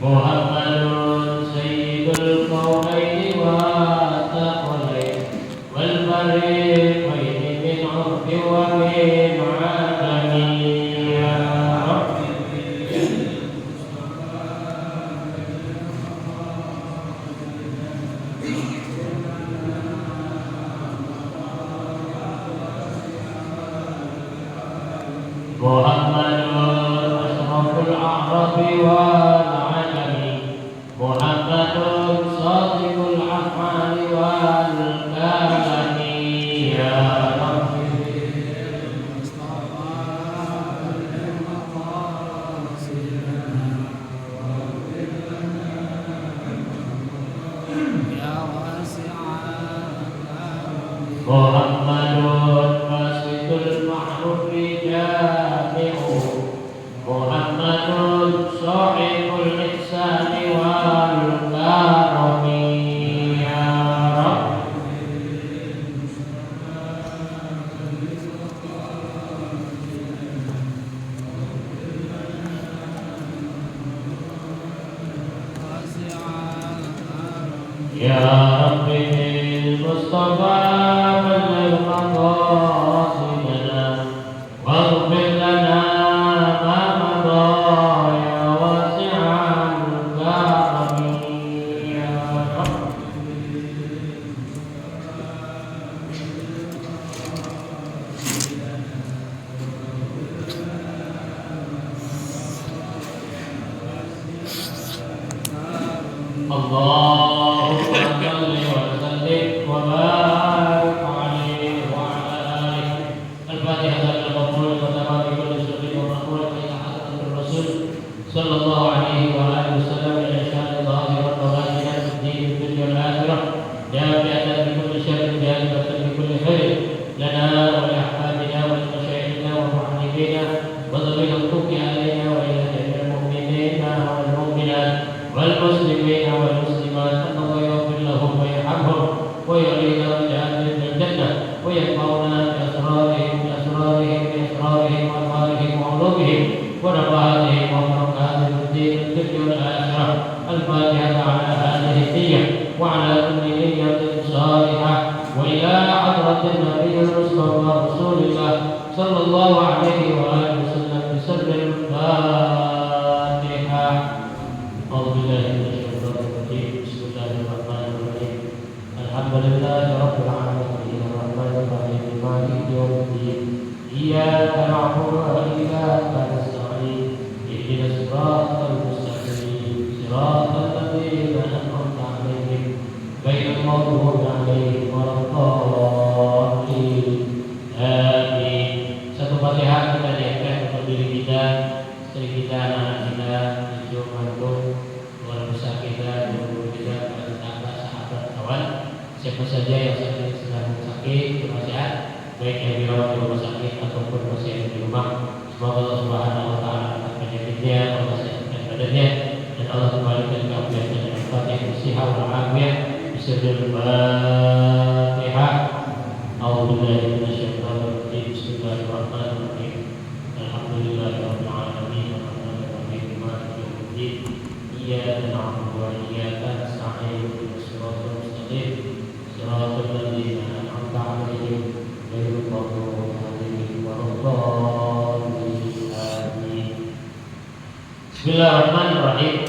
Muhammadun sayyidul qawlaini wa taqalain wal fariqaini min 'urfi wa min 'ajami ya Rabbi Muhammadun ashraful a'rabi wal 'ajami Muhammadun sadiqul af'ali wal kalami ya Rabbi Muhammadun wasidul ma'rufi jami'u Muhammadun sahibul ihsani wal karami ya Rabbi ya Rabbi bil Mustafa ballagh maqasidana waghfir lana ma madha ya wasi'al karami ya Rabbi Allahumma salli wa sallim wa barik alaihi wa ala alihi al-Fatihah al-Maqbul wa tamam kulli sirri wa maqbul ila hadratir Rasul sallallahu alaihi wa alihi wasallam ila syahadatin zahirah wa batinah fid din wal dunya wal akhirah dafi'atan bi kulli syarrin jalibatan bi kulli khair lana wa li ahbabina wa li masyayikhina wa mu'allimina wa dhurriyyati al-tuqi alaina wa ila jami'il mu'minina wal mu'minat wal muslimina wal muslimat Allah yaghfir lahum wa yarhamhum wa yu'lina bi'adlin min jannah wa yanfa'una bi asrarihim wa amarihim wa ulumihim wa nafahatihim wa barakatihim fid din wal akhirah al-Fatihah ala hadhihi niyyah wa ala kulli niyyatin salihah wa ila hadratin nabiyil mustafa rasulillah sallallahu alaihi wa alihi wasallam bisirril Fatihah. Bismillahirrahmanirrahim. Alhamdulillahi rabbil alamin arrahmanir rahim maliki yaumiddin iyyaka na'budu wa iyyaka nasta'in ihdinas siratal mustaqim siratal ladzina an'amta 'alaihim ghairil maghdubi 'alaihim waladdallin. Amin. Satu Fatihah kita niatkan untuk diri kita, istri kita, anak kita, cucu, mantu, keluarga besar kita, guru kita, tetangga, sahabat, kawan, siapa saja yang saat ini sedang sakit, bersehat, baik yang dirawat di rumah sakit ataupun masih ada di rumah. Semoga Allah Subhanahu Wa Taala angkat penyakitnya, Allah sehatkan badannya, dan Allah kembalikan keafiatan dan Fatihah bersihah wal afiyah. Bismillahirrahmanirrahim. A'udzubillahi minasyaitonir rajim. Bismillahirrahmanirrahim. Alhamdulillahirabbil alamin arrahmanir rahim maliki yaumiddin iyyaka na'budu wa iyyaka nasta'in ihdinas siratal mustaqim siratal ladzina an'amta 'alaihim ghairil maghdubi 'alaihim waladdallin. Amin. Bismillahirrahmanirrahim.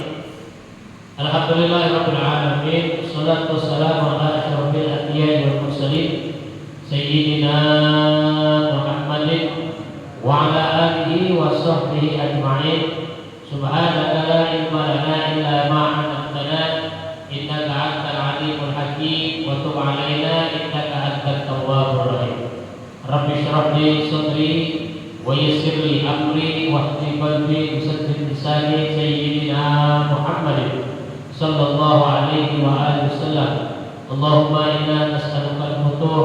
Alhamdulillahirabbil alamin wassalatu wassalamu ala asyrofil anbiya'i wal mursalin sayyidina Muhammadin wa ala alihi wa sahbihi ajma'in. Subhanaka la ilma lana illa ma 'allamtana innaka antal alimul hakim wa tub 'alaina innaka antat tawwabur rahim. Rabbi shrah li sadri wa yassir li amri wahdini qalbi wasaddid lisani sayyidina Muhammadin sallallahu alaihi wa alihi wasallam. Allahumma inna nas'aluka al-futuh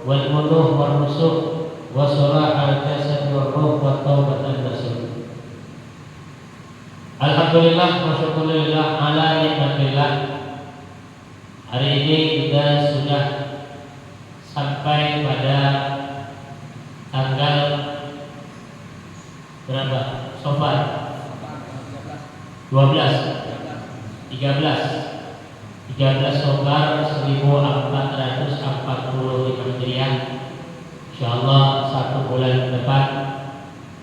wal munuh wal rusuh wa salahal jasad wal ruh wa taubatan nasuh. Alhamdulillah wa syukurillah ala nikmatillah. Hari ini kita sudah sampai pada tanggal berapa? Sofar 12 Oktober 1445 Hijriah. Insyaallah 1 bulan depan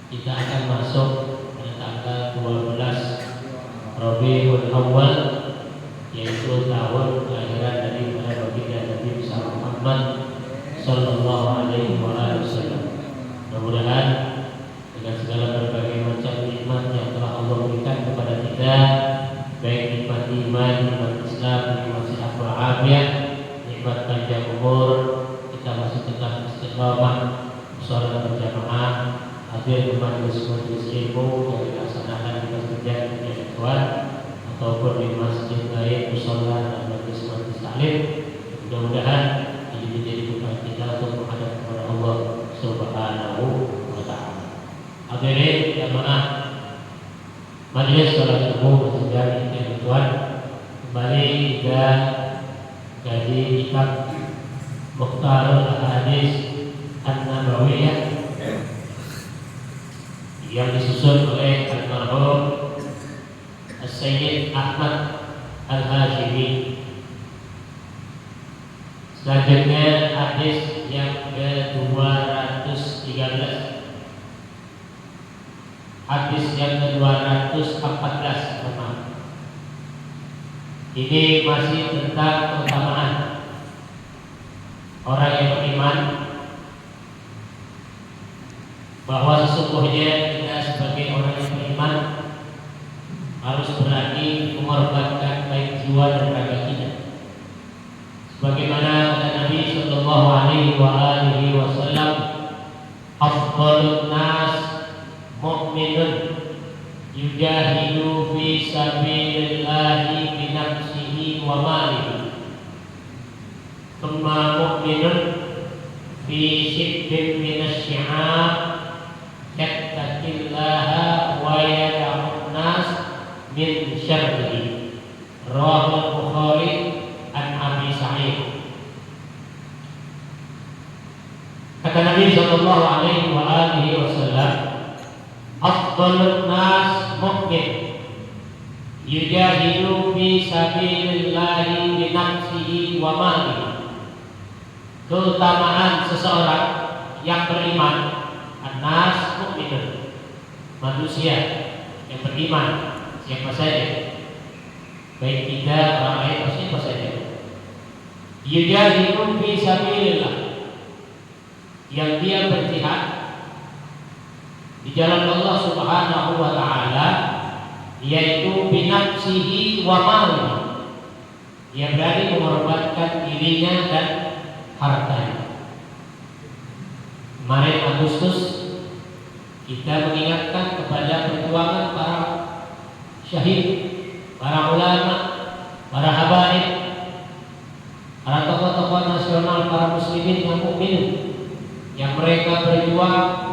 kita akan masuk pada tanggal 12 Rabiul Awal, yaitu tahun kelahiran dari baginda Nabi Muhammad sallallahu alaihi wasallam. Mudah-mudahan dengan segala berbagai macam nikmat yang telah Allah berikan kepada kita, baik nikmat iman, nikmat Islam, nikmat sehat walafiat, nikmat panjang umur, kita masih tetap istiqamah sholat berjamaah, hadir di majelis-majelis ilmu yang dilaksanakan di masjid yang Tuhan ataupun di masjid lain, mushola dan majelis-majelis taklim. Mudah-mudahan ini menjadi bekal kita untuk menghadap kepada Allah Subhanahu wa Ta'ala. Hadirin jamaah majelis sholat subuh masjid yang Tuhan, kembali kita kaji kitab Mukhtarul Ahadits An-Nabawiyah yang disusun oleh almarhum Sayyid Ahmad Al-Hashimi. Selanjutnya hadis yang ke-213, hadis yang ke-214. Ini masih tentang keutamaan orang yang beriman, bahwa sesungguhnya kita sebagai orang yang beriman harus berani mengorbankan baik jiwa dan raga kita. Sebagaimana kata Nabi sallallahu alaihi wasallam, afdhalun nas mu'minun yujahidu fi sabilillahi bi nafsihi wa malihi, thumma mu'minun fi shiddin minasy-syi'ab yattaqillaha wa yad'un nas min syarrihi. Rawahu Bukhari an Abi Sa'id. Kata Nabi sallallahu alaihi wasallam, afdhalun nas mu'min yujahidu fi sabilillahi bi nafsihi wa malihi. Keutamaan seseorang yang beriman, an-nas mu'minun, manusia yang beriman, siapa saja, baik kita, orang lain, atau siapa saja. Yujahidu fi sabilillah, yang dia berjihad di jalan Allah Subhanahu wa Ta'ala, yaitu bi nafsihi wa malihi, dia berani mengorbankan dirinya dan hartanya. Kemarin Agustus kita mengingatkan kepada perjuangan para syahid, para ulama, para habaib, para tokoh-tokoh nasional, para muslimin yang mukmin, yang mereka berjuang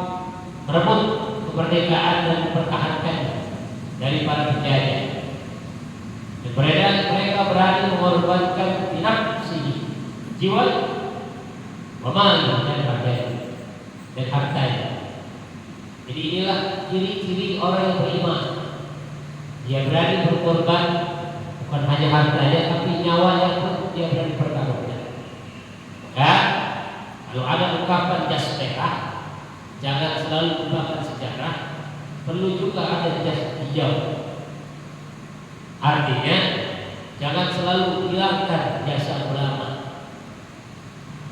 merebut kemerdekaan dan mempertahankannya dari para penjajah. Dan mereka berani mengorbankan nafsi, jiwa, dan hartanya. Jadi inilah ciri-ciri orang yang beriman. Dia berani berkorban, bukan hanya hartanya, tapi nyawanya pun dia berani pertaruhkan. Maka kalau ada ungkapan jas merah, jangan selalu gunakan sejarah, perlu juga ada jas hijau. Artinya jangan selalu hilangkan jasa ulama.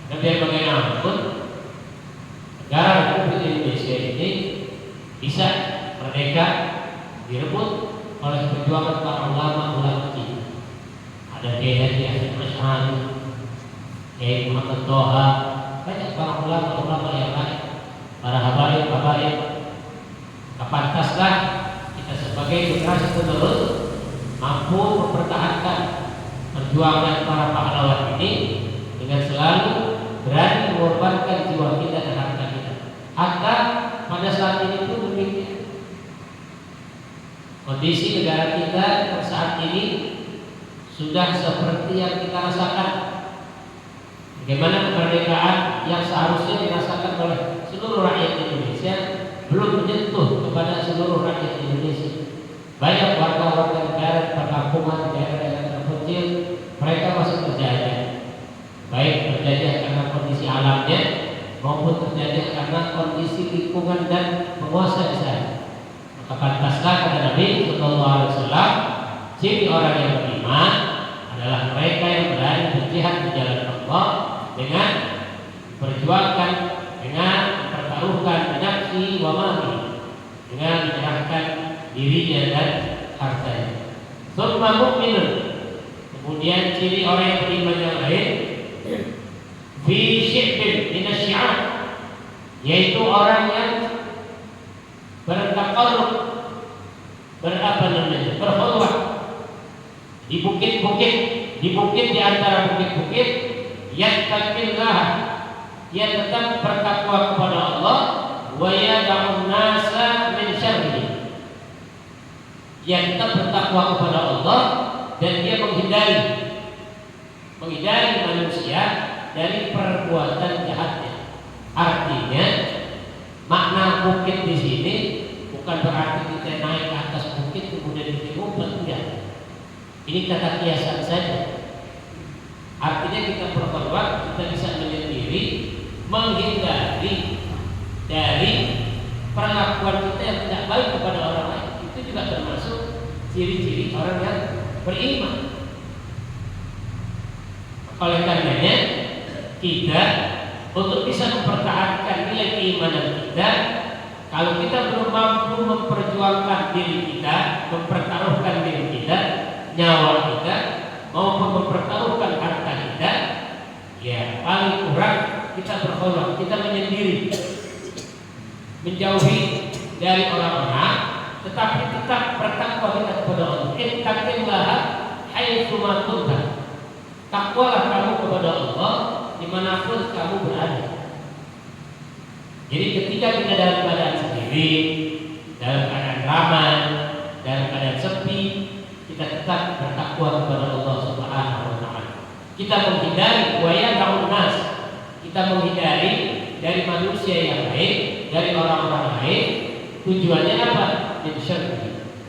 Dan biar bagaimanapun negara Republik Indonesia ini bisa merdeka direbut oleh perjuangan para ulama kita. Ada Kiai Haji Hasyim Asy'ari, Kiai Muhammad Toha, banyak para ulama yang lain, para habaib. Pantaslah kita sebagai generasi penerus mampu mempertahankan perjuangan para pahlawan ini dengan selalu berani mengorbankan jiwa kita dan harta kita. Harta pada saat ini pun demikian. Kondisi negara kita saat ini sudah seperti yang kita rasakan. Bagaimana kemerdekaan yang seharusnya dirasakan oleh seluruh rakyat Indonesia belum menyentuh kepada seluruh rakyat Indonesia. Banyak warga-warga negara perkampungan daerah-daerah terpencil mereka masih berjajah, baik berjajah karena kondisi alamnya maupun terjadi karena kondisi lingkungan dan penguasa di sana. Maka pantaslah kata Nabi Sallallahu Alaihi Wasallam, ciri orang yang beriman adalah mereka yang berani berjihad di jalan Allah dengan perjuangkan, dengan mempertaruhkan nafsi wa mali, dengan menyerahkan dirinya dan hartanya. Summa mu'minun, kemudian ciri orang yang beriman yang lain, fi syi'bin minasyi'ab, yaitu orang yang bertaqarrub, berkhulwah di bukit-bukit, di antara bukit-bukit, yattaqillah, dia tetap bertakwa kepada Allah, wa yad'un nasa min syarrihi, dia tetap bertakwa kepada Allah dan dia menghindari manusia dari perbuatan jahatnya. Artinya makna bukit di sini bukan berarti kita naik ke atas bukit kemudian kita ngumpet, enggak. Ini kata kiasan saja. Artinya kita berkorban, kita bisa menyendiri, menghindari dari perlakuan kita yang tidak baik kepada orang lain. Itu juga termasuk ciri-ciri orang yang beriman. Oleh karenanya kita untuk bisa mempertahankan nilai keimanan kita, kalau kita belum mampu memperjuangkan diri kita, mempertaruhkan diri kita, nyawa kita, maupun mempertaruhkan harta kita, ya paling kurang kita berkhulwah, kita menyendiri, menjauhi dari orang-orang, tetapi tetap bertakwa kita kepada Allah. Ittaqillah haitsu ma kunta. Takwalah kamu kepada Allah dimanapun kamu berada. Jadi ketika kita dalam keadaan sendiri, dalam keadaan ramai, dalam keadaan sepi, kita tetap bertakwa kepada Allah Subhanahu wa taala. Kita menghindari waya kaum nas, kita menghindari dari manusia yang lain, dari orang-orang lain. Tujuannya apa?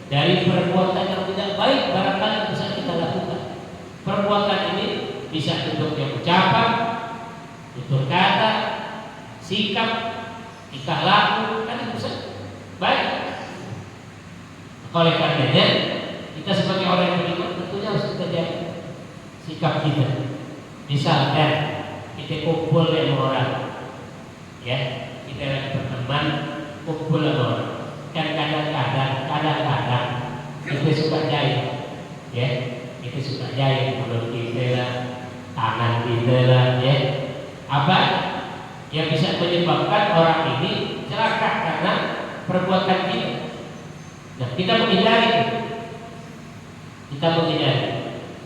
Dari perbuatan yang tidak baik barangkali bisa kita lakukan. Perbuatan ini bisa bentuknya ucapan, tutur kata, sikap, tingkah laku, kan bisa baik. Oleh karenanya kita sebagai orang yang beriman tentunya harus kita jaga sikap kita. Misalkan kita kumpul dengan orang, ya kita lagi berteman, kumpul dengan orang, kan kadang-kadang kita suka jahit, ya kita suka jahit mulut kita lah, tangan kita lah, ya apa yang bisa menyebabkan orang ini celaka karena perbuatan kita. Nah kita menghindari.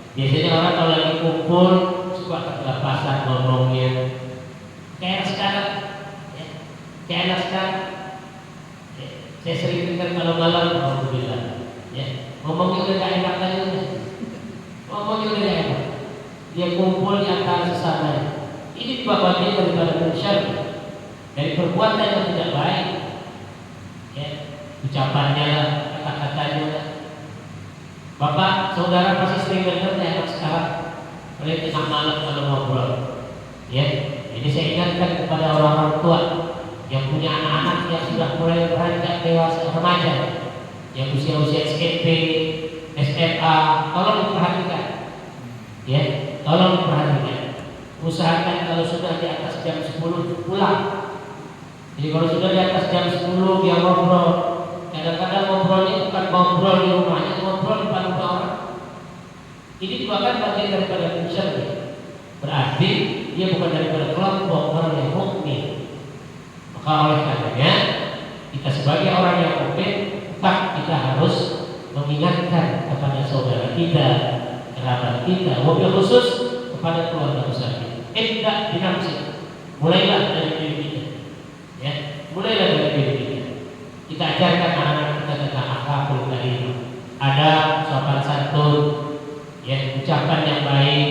Biasanya orang kalau lagi kumpul suka kegelapasan ngomongnya, kayak sekarang, ya. Kayak sekarang. Ya. Saya sering dengar kalau malam, alhamdulillah, ya. Ngomongnya udah gak enak lagi, ngomongnya udah gak enak. Dia kumpul di antara sesama. Ini juga bagian daripada manusia, dari perbuatan yang tidak baik, ya. Ucapannya lah, kata-katanya lah. Bapak, saudara pasti sering dengar ya sekarang oleh tengah malam kalau ngobrol, ya. Jadi saya ingatkan kepada orang-orang tua yang punya anak-anak yang sudah mulai beranjak dewasa remaja, yang usia-usia SMP, SMA, tolong diperhatikan, ya, tolong diperhatikan. Usahakan kalau sudah di atas jam 10 pulang. Jadi kalau sudah di atas jam 10 dia ngobrol. Kadang-kadang ngobrolnya bukan ngobrol di rumahnya, ngobrol di depan orang. Ini juga kan bagian daripada musyrik. Berarti dia bukan daripada kelompok orang yang mukmin. Maka oleh karenanya kita sebagai orang yang mukmin tetap kita harus mengingatkan kepada saudara kita, kerabat kita, wabil khusus kepada keluarga besar kita. Tidak dinamsi. Mulailah dari diri kita, ya. Mulailah dari diri kita. Kita ajarkan anak-anak kita tentang akhlakul karimah, ada sopan santun, ya, ucapan yang baik,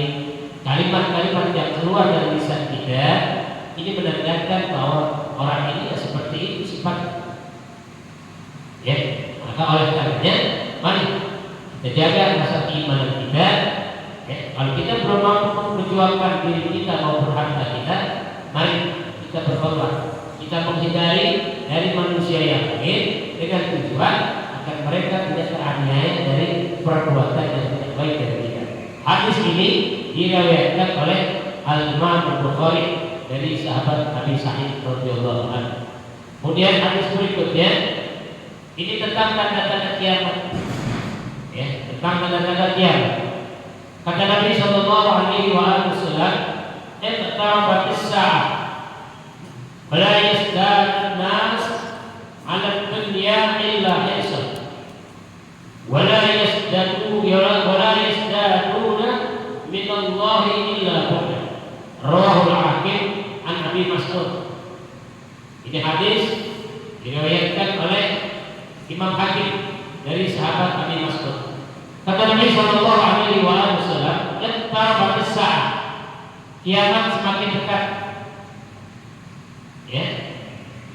kalimat-kalimat yang keluar dari lisan kita. Ini menandakan bahwa orang ini ya seperti itu sifat, ya. Maka oleh karenanya mari kita jaga rasa keimanan kita. Kalau kita belum mampu memperjuangkan diri kita maupun harta kita, mari kita berkorban. Kita menghindari dari manusia yang lain dengan tujuan agar mereka tidak teraniaya dari perbuatan yang tidak baik dari kita. Hadis ini diriwayatkan oleh Al-Imam Al-Bukhari dari sahabat Abi Sa'id radhiyallahu anhu. Kemudian hadis berikutnya ini tentang tanda-tanda kiamat. Tentang tanda-tanda kiamat. Kata Nabi sallallahu alaihi wasallam, "Iqtarabatis sa'ah wa la yazdadu an-nas 'ala ad-dunya illa hisan wa la yazdaduna min Allah illa bu'da." Rawahu al-Hakim an Abi Mas'ud. Ini hadis diriwayatkan oleh Imam Hakim dari sahabat Abi Mas'ud. Kata Nabi sallallahu alaihi wasallam, "Iqtarabatis sa'ah." Kiamat semakin dekat.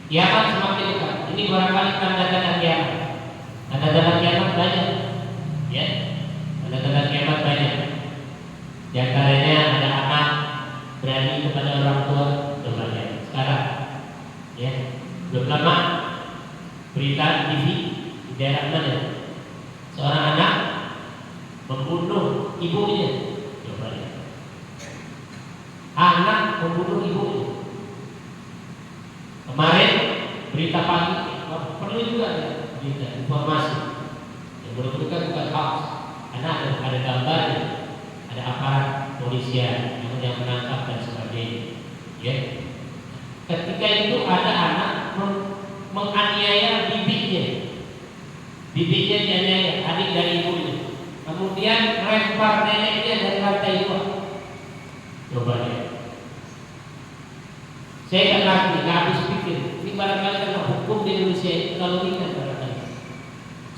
Kiamat semakin dekat. Ini barangkali tanda-tanda kiamat. Tanda-tanda kiamat banyak. Tanda-tanda kiamat banyak. Di antaranya ada anak berani kepada orang tua, banyak. Sekarang, belum lama berita TV di daerah mana? Seorang anak membunuh ibunya. Anak membunuh ibunya. Kemarin berita pagi perlu juga berita informasi yang benar-benar bukan hoax, karena ada gambarnya, ada aparat polisian yang menangkap dan sebagainya. Ketika itu ada anak menganiaya bibinya dianiaya, adik dari ibunya, kemudian melempar neneknya dari lantai 2. Coba lihat. Saya nggak habis pikir. Ini barangkali karena hukum di Indonesia itu terlalu ringan barangkali.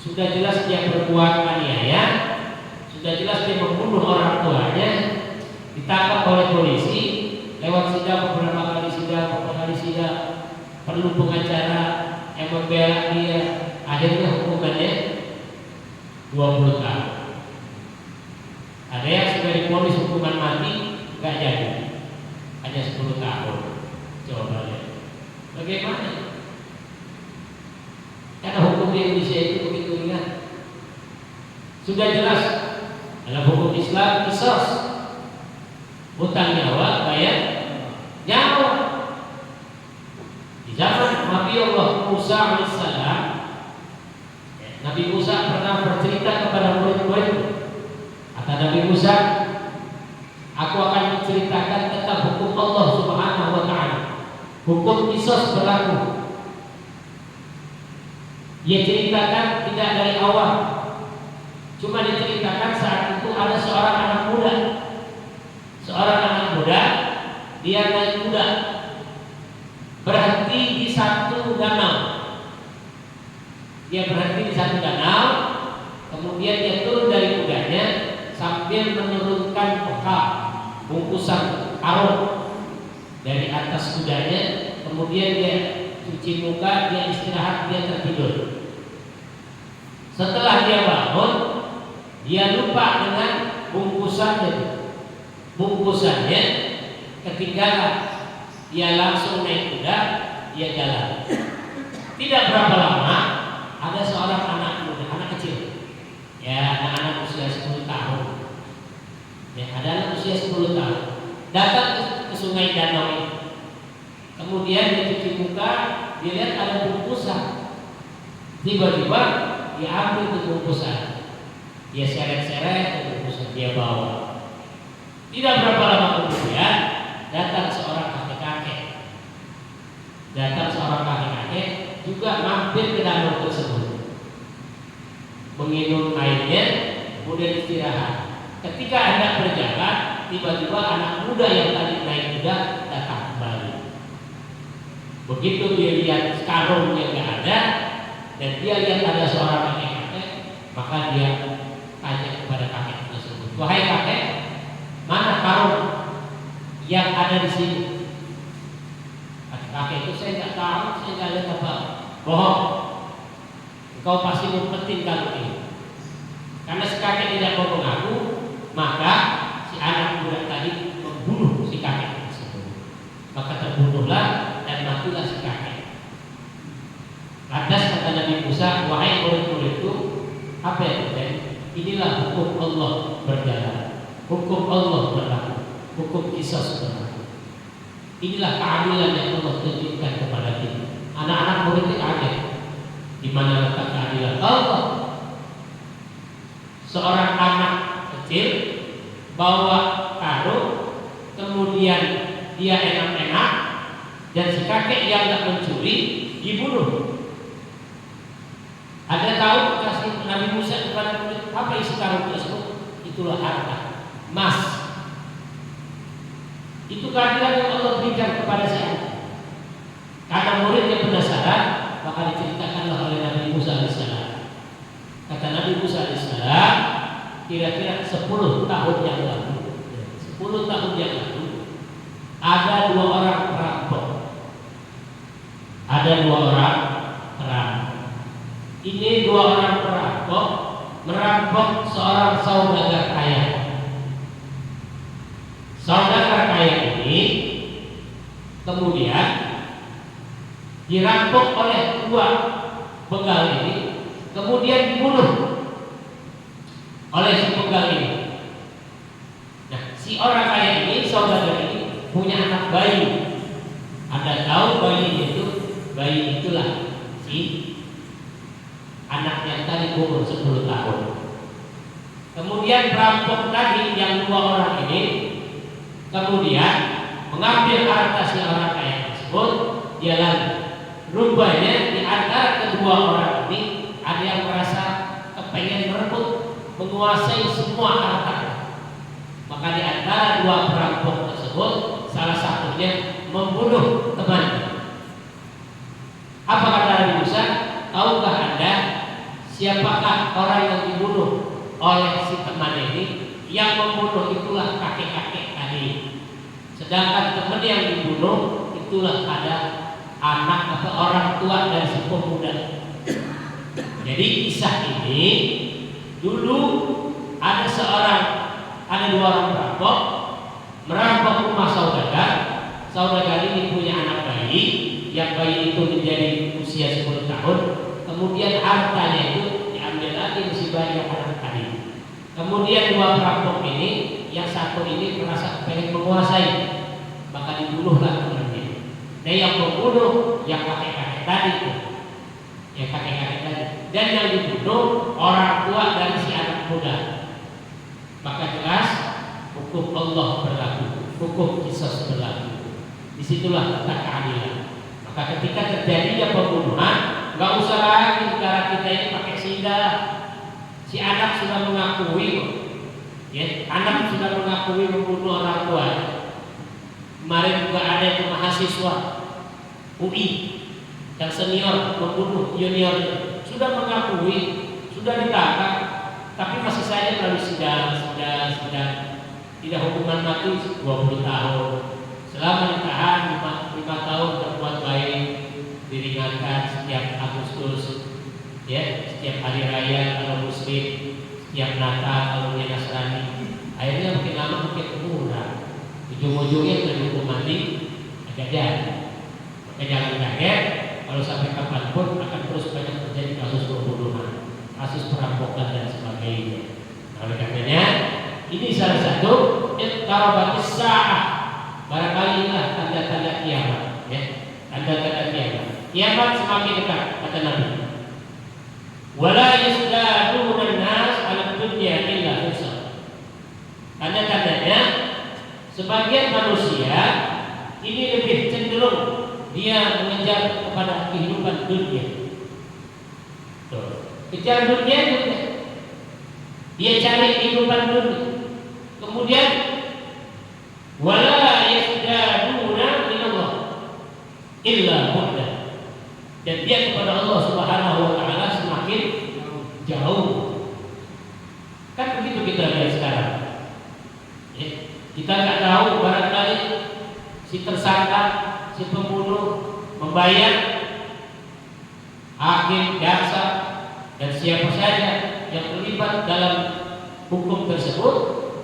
Sudah jelas dia berbuat aniaya, sudah jelas dia membunuh orang tuanya, ditangkap oleh polisi, lewat sidang beberapa kali sidang, perlu pengacara yang membela dia, akhirnya hukumannya 20 tahun. Ada yang sudah divonis hukuman mati, nggak jadi, hanya 10 tahun. Coba lihat, bagaimana? Karena hukum di Indonesia itu begitu ringan. Sudah jelas dalam hukum Islam qisas, hutang nyawa bayar nyawa. Di zaman Nabi Allah Musa alaihissalam, Nabi Musa pernah bercerita kepada murid-murid. Kata Nabi Musa, "Aku akan menceritakan tentang hukum Allah Subhanahu wa ta'ala. Hukum qisas berlaku." Dia ceritakan tidak dari awal, cuma diceritakan saat itu ada seorang anak muda. Seorang anak muda, dia naik kuda, berhenti di satu danau. Dia berhenti di satu danau, kemudian dia turun dari kudanya sambil menurunkan bekal, bungkusan karung dari atas kudanya. Kemudian dia cuci muka, dia istirahat, dia tertidur. Setelah dia bangun, dia lupa dengan bungkusannya. Ketinggalan, dia langsung naik kuda, dia jalan. Tidak berapa lama, ada seorang anak muda, anak kecil, anak usia 10 tahun. Ada anak usia 10 tahun datang ke sungai danau ini. Kemudian dia cuci muka, dia lihat ada bungkusan. Tiba-tiba dia ambil ke bungkusan, dia seret-seret bungkusan, dia bawa. Tidak berapa lama kemudian datang seorang kakek-kakek. Juga mampir ke danau tersebut, menginum airnya, kemudian istirahat. Ketika hendak berjalan, tiba-tiba anak muda yang tadi naik kuda datang kembali. Begitu dia lihat karungnya nggak ada, dan dia lihat ada seorang kakek-kakek, maka dia tanya kepada kakek tersebut, "Wahai kakek, mana karung yang ada di sini?" Kakek itu, "Saya nggak tahu, saya nggak lihat apa." "Bohong, engkau pasti ngumpetin karung ini." Karena si kakek tidak mau mengaku, maka si anak budak tadi membunuh si kakek tersebut. Maka terbunuhlah dan matilah si kakek. Lantas kata Nabi Musa, wahai murid-muridku, apa yang terjadi? Inilah hukum Allah berjalan, hukum Allah berlaku, hukum qisas berlaku. Inilah keadilan yang Allah tunjukkan kepada kita. Anak-anak murid itu kaget. Di mana letak keadilan Allah? Seorang anak kecil bawa karung, kemudian dia enak-enak, dan si kakek yang tak mencuri dibunuh. Ada tahu kasih Nabi Musa kepada murid apa isi karung tersebut? Itulah harta, emas. Itu keadilan yang Allah berikan kepada si anak. Karena muridnya penasaran, maka diceritakanlah oleh Nabi Musa alaihissalam. Kata Nabi Musa alaihissalam, kira-kira 10 tahun yang lalu, 10 tahun yang lalu, ada 2 orang perampok. Ada 2 orang perampok. Ini 2 orang perampok merampok seorang saudagar kaya. Saudagar kaya ini kemudian dirampok oleh 2 begal ini, kemudian dibunuh oleh si begal ini. Nah, si orang kaya ini, saudagar ini punya anak bayi. Anda tahu bayi itu? Bayi itulah si anak yang tadi umur 10 tahun. Kemudian perampok tadi yang 2 orang ini kemudian mengambil harta si orang kaya tersebut, dia lari. Rupanya di antara kedua orang ini ada yang merasa kepengen merebut, menguasai semua harta. Maka di antara 2 perampok tersebut, salah satunya membunuh temannya. Apa kata Nabi Musa? Tahukah Anda siapakah orang yang dibunuh oleh si teman ini? Yang membunuh itulah kakek-kakek tadi. Sedangkan teman yang dibunuh itulah ada anak atau orang tua dari si pemuda. Jadi kisah ini dulu ada 2 orang perampok merampok rumah saudagar. Saudagar ini punya anak bayi, yang bayi itu menjadi usia 10 tahun. Kemudian hartanya itu diambil lagi si bayi yang anak tadi. Kemudian 2 perampok ini, yang satu ini merasa pengen menguasai, maka dibunuhlah temannya. Dan yang membunuh yang kakek-kakek tadi itu, yang kakek-kakek tadi, dan yang dibunuh orang tua dari si anak muda. Maka jelas hukum Allah berlaku, hukum qisas berlaku. Disitulah letak keadilan. Maka ketika terjadinya pembunuhan, nggak usah lagi negara kita ini pakai sidah. Si anak sudah mengakui, ya, anak sudah mengakui membunuh orang tua. Kemarin juga ada yang mahasiswa UI yang senior membunuh junior, sudah mengakui, sudah ditangkap, tapi masih saja melalui sidang, tidak hukuman mati 20 tahun. Selama ditahan 5 tahun berbuat baik, diringankan setiap Agustus, ya, setiap hari raya kalau Muslim, setiap Natal kalau dia Nasrani. Akhirnya makin lama makin murah. Ujung-ujungnya sudah dihukum mati, agak jadi. Maka jangan kaget kalau sampai kapanpun akan terus banyak terjadi kasus pembunuhan, kasus perampokan dan sebagainya. Oleh karenanya ini salah satu iqtarabatis sa'ah. Barangkali inilah tanda-tanda kiamat, ya. Tanda-tanda kiamat. Kiamat semakin dekat, kata Nabi. Wala yasdaduna an-nas 'ala dunya illa husa. Tanda-tandanya sebagian manusia ini lebih cenderung dia mengejar kepada kehidupan dunia. Kejar dunia juga. Dia cari kehidupan dunia. Kemudian wala yasdaduna minallah illa bu'da. Dan dia kepada Allah Subhanahu wa taala semakin jauh. Kan begitu kita lihat sekarang. Ya, kita nggak tahu barangkali si tersangka, si pembunuh membayar hakim, jaksa dan siapa saja yang terlibat terlibat dalam hukum tersebut,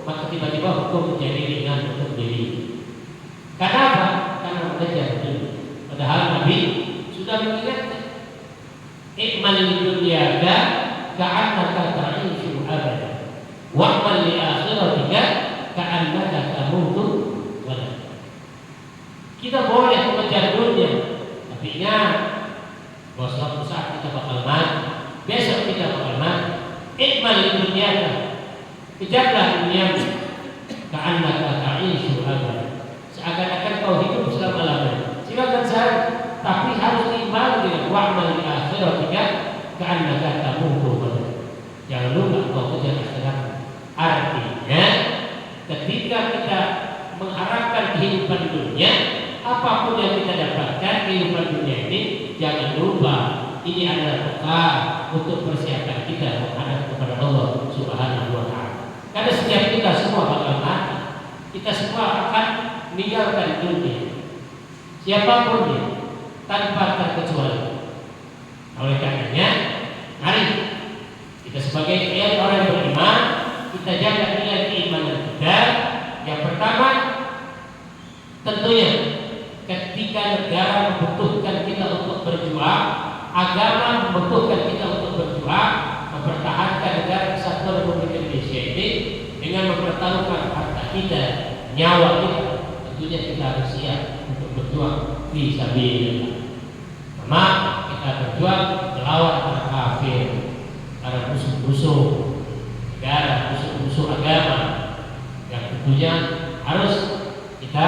maka tiba-tiba hukum menjadi ringan untuk diri. Karena apa? Karena mengejar dunia. Padahal Nabi sudah mengingatkan, "Ikmal lidunyaka ka'annaka ta'ishu abada, wa'mal li akhiratika ka'annaka tamutu wala." Kita boleh mengejar dunia, tapi ingat bahwa suatu saat kita bakal mati. Besok kita bakal mati. Ikmal lidunyaka, kejarlah duniamu, ka'annaka ta'ishu abada, seakan-akan kau hidup selama-lamanya. Silakan saya, tapi harus diimbangi dengan wa'mal li akhiratika ka'annaka tamutu wala. Jangan lupa kau kejar akhirat. Artinya ketika kita mengharapkan kehidupan dunia, apapun yang kita dapatkan kehidupan dunia ini, jangan lupa ini adalah bekal untuk persiapan kita menghadap kepada Allah Subhanahu wa Ta'ala. Karena setiap kita semua bakal mati, kita semua akan meninggalkan dunia, siapapun dia, tanpa terkecuali. Oleh karenanya, mari kita sebagai orang yang beriman, kita jaga nilai keimanan kita. Yang pertama, tentunya ketika negara membutuhkan kita untuk berjuang, agama membutuhkan kita untuk berjuang, mempertahankan negara kesatuan Republik Indonesia ini dengan mempertaruhkan harta kita, nyawa kita, tentunya kita harus siap untuk berjuang fi sabilillah. Pertama, kita berjuang melawan para kafir, para musuh-musuh negara, musuh-musuh agama, yang tentunya harus kita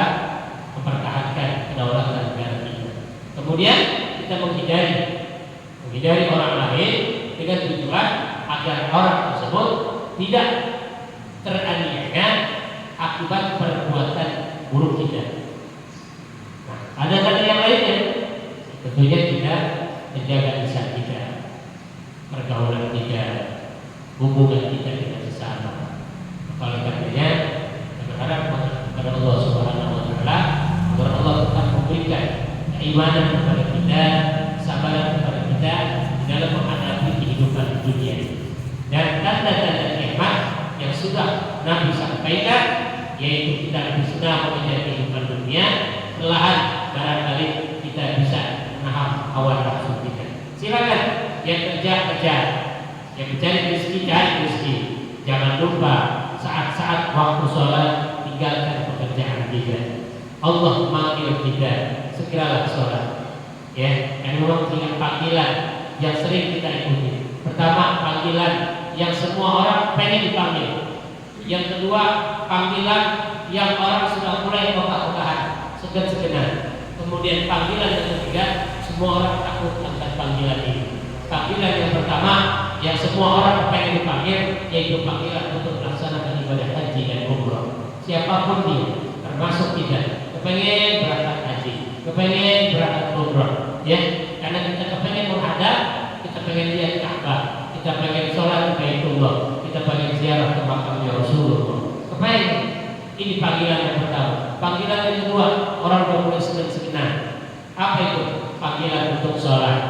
mempertahankan kedaulatan negara kita. Kemudian kita menghindari orang lain dengan tujuan agar orang tersebut tidak teraniaya akibat perbuatan buruk kita. Nah, ada kata yang lainnya, tentunya kita menjaga lisan kita, pergaulan kita, hubungan kita dengan sesama. Oleh karenanya, kita berharap kepada Allah Subhanahu wa Ta'ala agar Allah tetap memberikan keimanan kepada kita, kesabaran kepada kita di dalam menghadapi kehidupan dunia. Dan tanda-tanda nikmat yang sudah Nabi sampaikan, yaitu kita lebih senang mengejar kehidupan dunia, perlahan barangkali kita bisa menahan hawa nafsu kita. Silakan yang kerja, yang mencari rezeki, cari rezeki. Jangan lupa saat-saat waktu sholat tinggalkan pekerjaan kita. Allah memanggil kita, segeralah sholat. Ya, karena memang dengan panggilan yang sering kita ikuti. Pertama, panggilan yang semua orang pengen dipanggil. Yang kedua, panggilan yang orang sudah mulai ogah-ogahan, segan-seganan. Kemudian panggilan yang ketiga, semua orang takut akan panggilan ini. Panggilan yang pertama, yang semua orang pengen dipanggil, yaitu panggilan untuk melaksanakan ibadah haji dan umrah. Siapapun dia, termasuk kita, kepengen berangkat haji, kepengen berangkat umrah, ya, karena kita kepengen menghadap, kita pengen lihat Ka'bah, kita pengen sholat di Baitullah, kita pengen ziarah ke makamnya Rasulullah. Kepengen. Ini panggilan yang pertama. Panggilan yang kedua, orang sudah mulai senang-senang. Apa itu? Panggilan untuk sholat.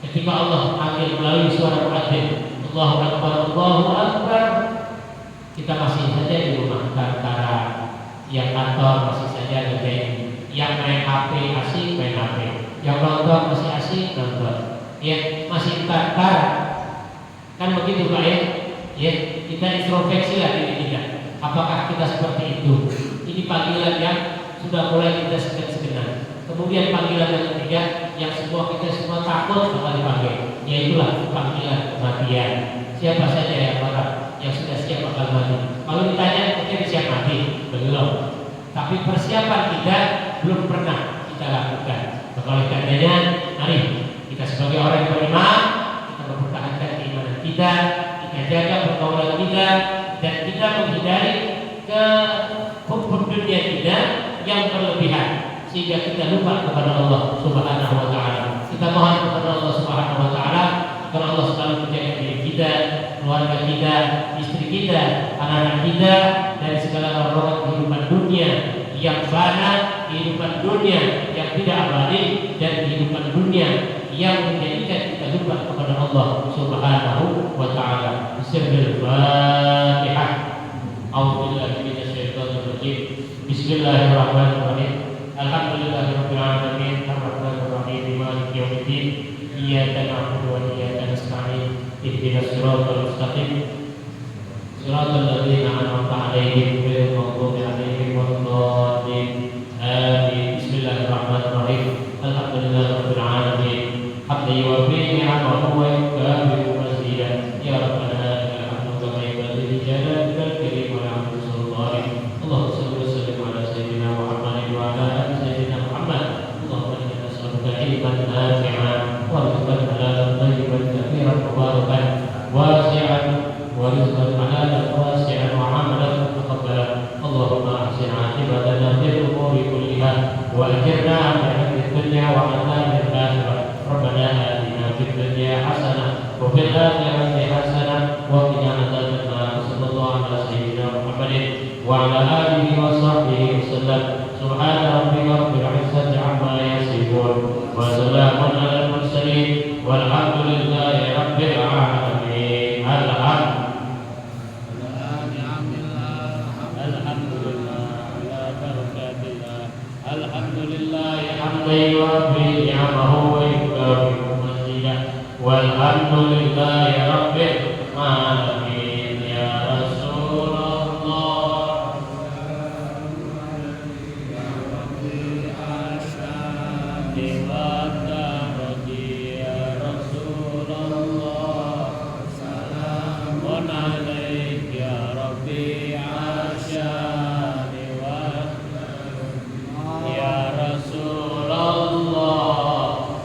Ketika Allah panggil melalui suara muadzin, Allahu Akbar, Allahu Akbar, kita masih saja di rumah tara, yang kantor masih saja ngerjain, yang main HP asik main HP, yang nonton masih asik nonton, ya masih tara. Kan begitu Pak ya? Ya, kita introspeksi lah diri kita. Apakah kita seperti itu? Ini panggilan yang sudah mulai kita segan-segan. Kemudian panggilan yang ketiga, yang kita semua takut bakal dipanggil, yaitulah panggilan kematian. Siapa saja yang orang yang sudah siap bakal mati? Kalau ditanya, kita siap mati? Belum. Tapi persiapan kita belum pernah kita lakukan. Oleh karenanya, mari kita sebagai orang yang beriman, kita mempertahankan keimanan kita jaga pergaulan kita, dan kita menghindari ke hukum dunia kita yang berlebihan, sehingga kita lupa kepada Allah Subhanahu wa Ta'ala. Kita mohon kepada Allah Subhanahu wa Ta'ala agar Allah selalu menjaga diri kita, keluarga kita, istri kita, anak-anak kita dari segala rombongan kehidupan dunia yang fana, kehidupan dunia yang tidak abadi, dan kehidupan dunia yang menjadikan kita lupa kepada Allah Subhanahu wa taala. Bismillahirrahmanirrahim. A'udzubillahi minasyaitonir rajim. Bismillahirrahmanirrahim. Alhamdulillahirabbil alamin, arrahmanir rahim, maliki yaumiddin. Iyyaka na'budu wa iyyaka nasta'in. Ihdinas siratal mustaqim. Siratal ladzina an'amta 'alaihim ghairil maghdubi 'alaihim waladdallin. Amin. Bismillahirrahmanirrahim. Alhamdulillahirabbil alamin. Hamdan yuwaffi ni'amahu wa yukafi'u mazidah. Ya Rabbana lakal hamdu kama yanbaghi li jalalikal karim wa 'azimi sultanik. Allahumma shalli wa sallim ala sayyidina Muhammadin wa ala ali sayyidina Muhammad. Allahumma inna nas'aluka ilman nafi'an wa rizqan halalan thayyiban katsiran mubarakan wasi'an wa rizqan halalan wasi'an wa 'amalan mutaqabbalan. Allahumma ahsin 'aqibatana fil umuri kulliha wa ajirna min fitnati dunya wa 'adzabil akhirah. Rabbana atina fid dunya hasanah wa fil akhirati hasanah wa qina adzabannar. Sallallahu ala sayyidina Muhammadin wa ala alihi wa sahbihi wasallam. Subhana rabbika rabbil izzati amma yasifun wa salamun alal mursalin walhamdulillahi rabbil alamin. Alhamdulillah hamdan yuwaffi ni'amahu wa yukafi'u mazidah. Walhamdulillahi rabbil alamin. Ya Rasulullah, ya Rasulullah, salamun alaik ya Rabbi asyani wa ya Rasulullah,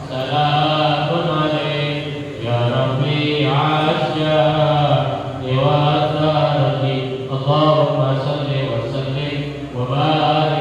salamun alaik ya Rabbi asyani wa tarati. Allahumma salli wa sallim wa barik